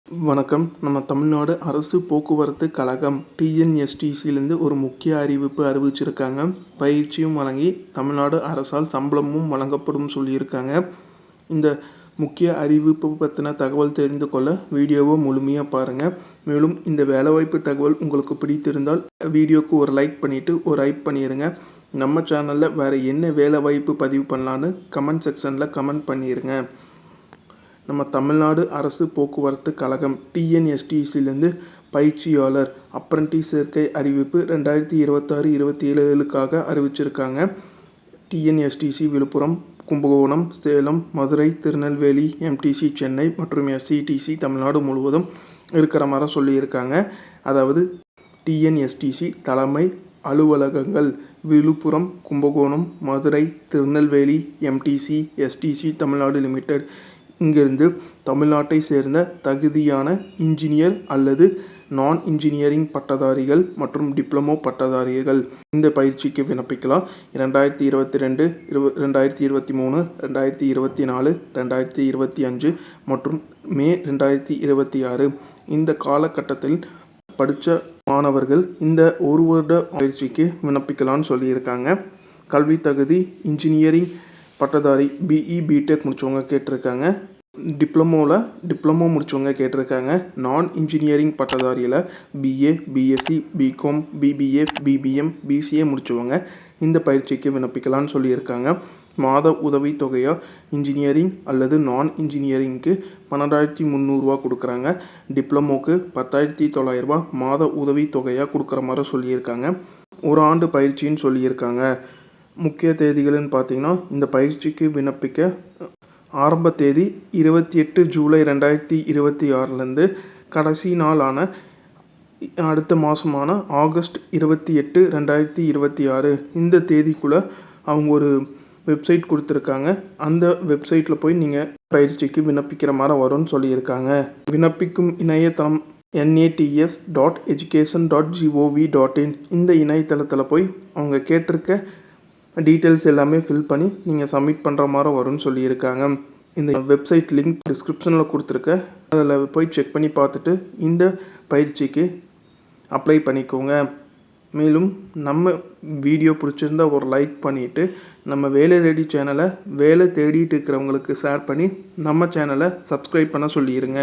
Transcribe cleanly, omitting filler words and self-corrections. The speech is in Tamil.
வணக்கம். நம்ம தமிழ்நாடு அரசு போக்குவரத்து கழகம் டிஎன்எஸ்டிசிலேருந்து ஒரு முக்கிய அறிவிப்பு அறிவிச்சிருக்காங்க. பயிற்சியும் வழங்கி தமிழ்நாடு அரசால் சம்பளமும் வழங்கப்படும் சொல்லியிருக்காங்க. இந்த முக்கிய அறிவிப்பு பற்றின தகவல் தெரிந்து கொள்ள வீடியோவை முழுமையாக பாருங்கள். மேலும் இந்த வேலைவாய்ப்பு தகவல் உங்களுக்கு பிடித்திருந்தால் வீடியோக்கு ஒரு லைக் பண்ணிவிட்டு ஒரு ஹைப் பண்ணிடுங்க. நம்ம சேனலில் வேறு என்ன வேலைவாய்ப்பு பதிவு பண்ணலான்னு கமெண்ட் செக்ஷனில் கமெண்ட் பண்ணிடுங்க. நம்ம தமிழ்நாடு அரசு போக்குவரத்து கழகம் டிஎன்எஸ்டிசிலேருந்து பயிற்சியாளர் அப்ரண்டிஸ் சேர்க்கை அறிவிப்பு 2026-27க்காக அறிவிச்சிருக்காங்க. டிஎன்எஸ்டிசி விழுப்புரம், கும்பகோணம், சேலம், மதுரை, திருநெல்வேலி, எம்டிசி சென்னை மற்றும் எஸ்சிடிசி தமிழ்நாடு முழுவதும் இருக்கிற மாதிரி சொல்லியிருக்காங்க. அதாவது டிஎன்எஸ்டிசி தலைமை அலுவலகங்கள் Villupuram, Kumbakonam, Madurai, Tirunelveli, MTC, STC Tamil Nadu limited. இங்கிருந்து தமிழ்நாட்டை சேர்ந்த தகுதியான இன்ஜினியர் அல்லது நான் இன்ஜினியரிங் பட்டதாரிகள் மற்றும் டிப்ளமோ பட்டதாரிகள் இந்த பயிற்சிக்கு விண்ணப்பிக்கலாம். 2022, 2023, 2024, 2025 மற்றும் மே 2026 இந்த காலகட்டத்தில் படித்த மாணவர்கள் இந்த ஒரு வருட பயிற்சிக்கு விண்ணப்பிக்கலாம்னு சொல்லியிருக்காங்க. கல்வி தகுதி இன்ஜினியரிங் பட்டதாரி பிஇ, பிடெக் முடித்தவங்க கேட்டிருக்காங்க. டிப்ளமோ முடித்தவங்க கேட்டிருக்காங்க. நான் இன்ஜினியரிங் பட்டதாரியில் BA, BSc, BCom, BBA, BBM, BCA முடித்தவங்க இந்த பயிற்சிக்கு விண்ணப்பிக்கலாம்னு சொல்லியிருக்காங்க. மாத உதவித்தொகையாக இன்ஜினியரிங் அல்லது நான் இன்ஜினியரிங்க்கு 12,300 கொடுக்குறாங்க. டிப்ளமோக்கு 10,900 மாத உதவித்தொகையாக கொடுக்குற மாதிரி சொல்லியிருக்காங்க. ஒரு ஆண்டு பயிற்சின்னு சொல்லியிருக்காங்க. முக்கிய தேதிகள்னு பார்த்தீங்கன்னா இந்த பயிற்சிக்கு விண்ணப்பிக்க ஆரம்ப தேதி 28 ஜூலை 2026 கடைசி நாளான அடுத்த மாதமான ஆகஸ்ட் 28, 2026 இந்த தேதிக்குள்ளே அவங்க ஒரு வெப்சைட் கொடுத்துருக்காங்க. அந்த வெப்சைட்டில் போய் நீங்கள் பயிற்சிக்கு விண்ணப்பிக்கிற மாதிரி வரும்னு சொல்லியிருக்காங்க. விண்ணப்பிக்கும் இணையதளம் nats.education.gov.in இந்த இணையதளத்தில் போய் அவங்க கேட்டிருக்க டீட்டெயில்ஸ் எல்லாமே ஃபில் பண்ணி நீங்கள் சப்மிட் பண்ணுற மாதிரி வரும்னு சொல்லியிருக்காங்க. இந்த வெப்சைட் லிங்க் டிஸ்கிரிப்ஷனில் கொடுத்துருக்க அதில் போய் செக் பண்ணி பார்த்துட்டு இந்த பயிற்சிக்கு அப்ளை பண்ணிக்கோங்க. மேலும் நம்ம வீடியோ பிடிச்சிருந்தா ஒரு லைக் பண்ணிவிட்டு நம்ம வேலை ரெடி சேனலை வேலை தேடிட்டு இருக்கிறவங்களுக்கு ஷேர் பண்ணி நம்ம சேனலை சப்ஸ்கிரைப் பண்ண சொல்லிடுங்க.